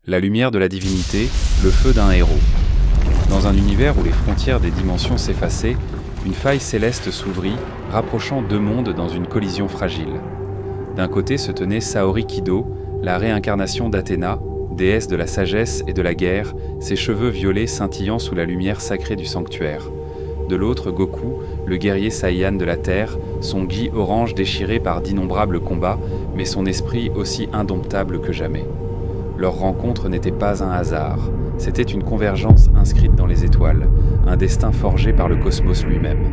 La lumière de la divinité, le feu d'un héros. Dans un univers où les frontières des dimensions s'effaçaient, une faille céleste s'ouvrit, rapprochant deux mondes dans une collision fragile. D'un côté se tenait Saori Kido, la réincarnation d'Athéna, déesse de la sagesse et de la guerre, ses cheveux violets scintillant sous la lumière sacrée du sanctuaire. De l'autre, Goku, le guerrier Saiyan de la Terre, son gi orange déchiré par d'innombrables combats, mais son esprit aussi indomptable que jamais. Leur rencontre n'était pas un hasard, c'était une convergence inscrite dans les étoiles, un destin forgé par le cosmos lui-même.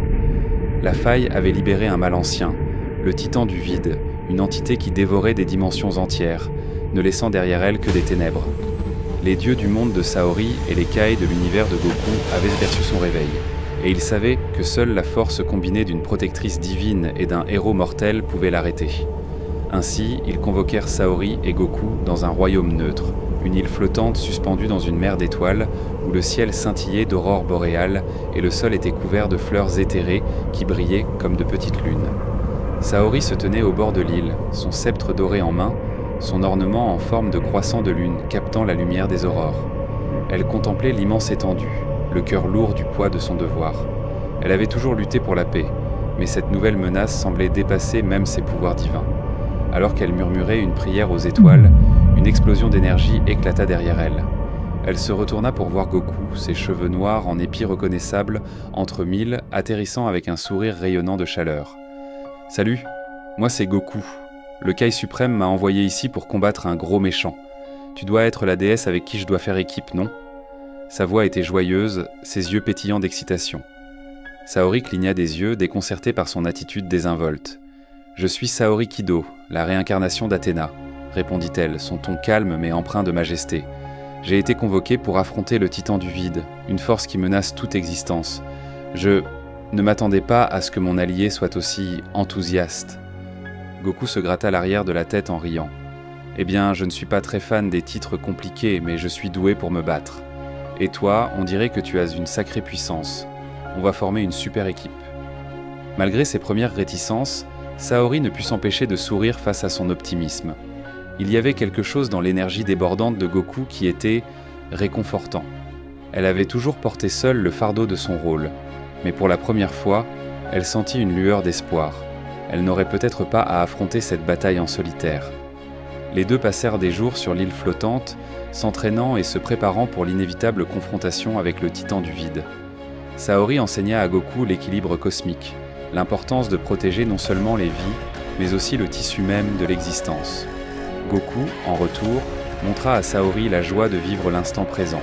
La faille avait libéré un mal ancien, le titan du vide, une entité qui dévorait des dimensions entières, ne laissant derrière elle que des ténèbres. Les dieux du monde de Saori et les Kai de l'univers de Goku avaient perçu son réveil, et ils savaient que seule la force combinée d'une protectrice divine et d'un héros mortel pouvait l'arrêter. Ainsi, ils convoquèrent Saori et Goku dans un royaume neutre, une île flottante suspendue dans une mer d'étoiles, où le ciel scintillait d'aurores boréales et le sol était couvert de fleurs éthérées qui brillaient comme de petites lunes. Saori se tenait au bord de l'île, son sceptre doré en main, son ornement en forme de croissant de lune captant la lumière des aurores. Elle contemplait l'immense étendue, le cœur lourd du poids de son devoir. Elle avait toujours lutté pour la paix, mais cette nouvelle menace semblait dépasser même ses pouvoirs divins. Alors qu'elle murmurait une prière aux étoiles, une explosion d'énergie éclata derrière elle. Elle se retourna pour voir Goku, ses cheveux noirs en épis reconnaissables entre mille, atterrissant avec un sourire rayonnant de chaleur. « Salut, moi c'est Goku. Le Kai suprême m'a envoyé ici pour combattre un gros méchant. Tu dois être la déesse avec qui je dois faire équipe, non ?» Sa voix était joyeuse, ses yeux pétillants d'excitation. Saori cligna des yeux, déconcertée par son attitude désinvolte. « Je suis Saori Kido, la réincarnation d'Athéna, » répondit-elle, son ton calme mais empreint de majesté. « J'ai été convoquée pour affronter le titan du vide, une force qui menace toute existence. Je ne m'attendais pas à ce que mon allié soit aussi enthousiaste. » Goku se gratta l'arrière de la tête en riant. « Eh bien, je ne suis pas très fan des titres compliqués, mais je suis doué pour me battre. Et toi, on dirait que tu as une sacrée puissance. On va former une super équipe. » Malgré ses premières réticences, Saori ne put s'empêcher de sourire face à son optimisme. Il y avait quelque chose dans l'énergie débordante de Goku qui était réconfortant. Elle avait toujours porté seule le fardeau de son rôle, mais pour la première fois, elle sentit une lueur d'espoir. Elle n'aurait peut-être pas à affronter cette bataille en solitaire. Les deux passèrent des jours sur l'île flottante, s'entraînant et se préparant pour l'inévitable confrontation avec le titan du vide. Saori enseigna à Goku l'équilibre cosmique, l'importance de protéger non seulement les vies, mais aussi le tissu même de l'existence. Goku, en retour, montra à Saori la joie de vivre l'instant présent,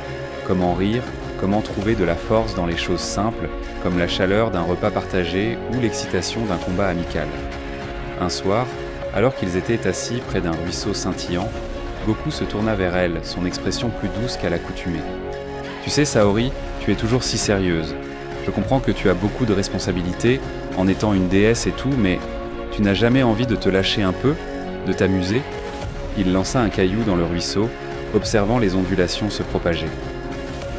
comment rire, comment trouver de la force dans les choses simples, comme la chaleur d'un repas partagé ou l'excitation d'un combat amical. Un soir, alors qu'ils étaient assis près d'un ruisseau scintillant, Goku se tourna vers elle, son expression plus douce qu'à l'accoutumée. « Tu sais, Saori, tu es toujours si sérieuse. Je comprends que tu as beaucoup de responsabilités, en étant une déesse et tout, mais tu n'as jamais envie de te lâcher un peu, de t'amuser ?» Il lança un caillou dans le ruisseau, observant les ondulations se propager.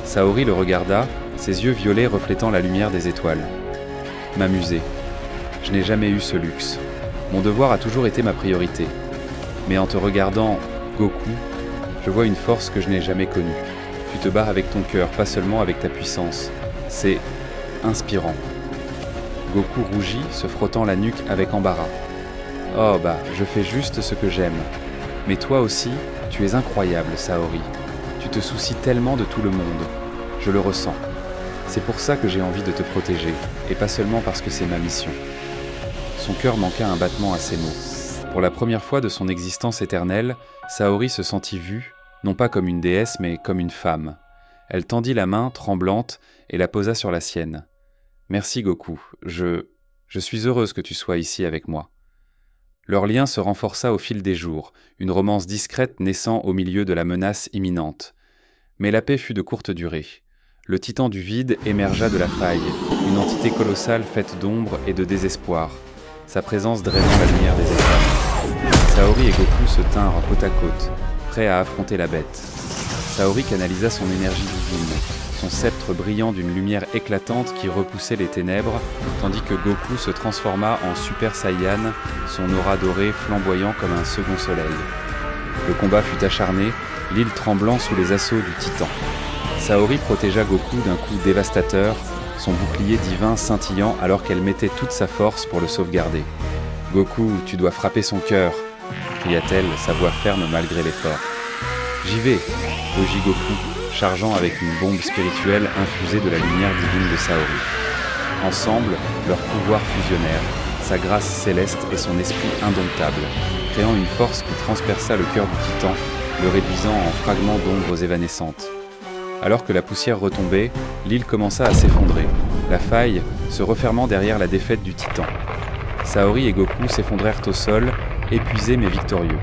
Saori le regarda, ses yeux violets reflétant la lumière des étoiles. « M'amuser. Je n'ai jamais eu ce luxe. Mon devoir a toujours été ma priorité. Mais en te regardant, Goku, je vois une force que je n'ai jamais connue. Tu te bats avec ton cœur, pas seulement avec ta puissance. C'est inspirant. » Goku rougit, se frottant la nuque avec embarras. « Oh bah, je fais juste ce que j'aime. Mais toi aussi, tu es incroyable, Saori. Tu te soucies tellement de tout le monde. Je le ressens. C'est pour ça que j'ai envie de te protéger, et pas seulement parce que c'est ma mission. » Son cœur manqua un battement à ces mots. Pour la première fois de son existence éternelle, Saori se sentit vue, non pas comme une déesse, mais comme une femme. Elle tendit la main, tremblante, et la posa sur la sienne. « Merci Goku, je suis heureuse que tu sois ici avec moi. » Leur lien se renforça au fil des jours, une romance discrète naissant au milieu de la menace imminente. Mais la paix fut de courte durée. Le titan du vide émergea de la faille, une entité colossale faite d'ombre et de désespoir, sa présence drainant la lumière des étoiles. Saori et Goku se tinrent côte à côte, prêts à affronter la bête. Saori canalisa son énergie divine, son sceptre brillant d'une lumière éclatante qui repoussait les ténèbres, tandis que Goku se transforma en Super Saiyan, son aura dorée flamboyant comme un second soleil. Le combat fut acharné, l'île tremblant sous les assauts du titan. Saori protégea Goku d'un coup dévastateur, son bouclier divin scintillant alors qu'elle mettait toute sa force pour le sauvegarder. « Goku, tu dois frapper son cœur !» cria-t-elle, sa voix ferme malgré l'effort. « J'y vais !» rugit Goku, chargeant avec une bombe spirituelle infusée de la lumière divine de Saori. Ensemble, leurs pouvoirs fusionnèrent, sa grâce céleste et son esprit indomptable, créant une force qui transperça le cœur du titan, le réduisant en fragments d'ombres évanescentes. Alors que la poussière retombait, l'île commença à s'effondrer, la faille se refermant derrière la défaite du titan. Saori et Goku s'effondrèrent au sol, épuisés mais victorieux.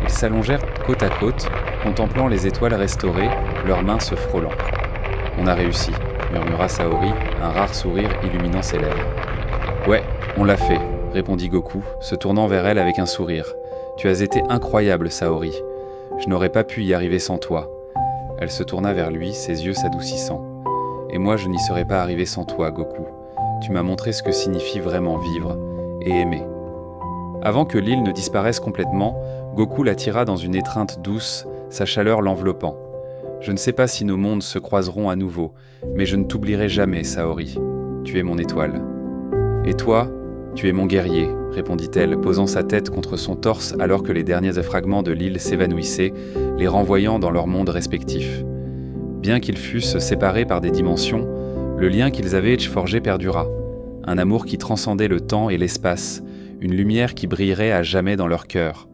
Ils s'allongèrent côte à côte, contemplant les étoiles restaurées, leurs mains se frôlant. « On a réussi », murmura Saori, un rare sourire illuminant ses lèvres. « Ouais, on l'a fait », répondit Goku, se tournant vers elle avec un sourire. « Tu as été incroyable, Saori. Je n'aurais pas pu y arriver sans toi. » Elle se tourna vers lui, ses yeux s'adoucissant. « Et moi, je n'y serais pas arrivé sans toi, Goku. Tu m'as montré ce que signifie vraiment vivre et aimer. » Avant que l'île ne disparaisse complètement, Goku la tira dans une étreinte douce, sa chaleur l'enveloppant. « Je ne sais pas si nos mondes se croiseront à nouveau, mais je ne t'oublierai jamais, Saori. Tu es mon étoile. »« Et toi, tu es mon guerrier, » répondit-elle, posant sa tête contre son torse alors que les derniers fragments de l'île s'évanouissaient, les renvoyant dans leurs mondes respectifs. Bien qu'ils fussent séparés par des dimensions, le lien qu'ils avaient forgé perdura. Un amour qui transcendait le temps et l'espace, une lumière qui brillerait à jamais dans leur cœur.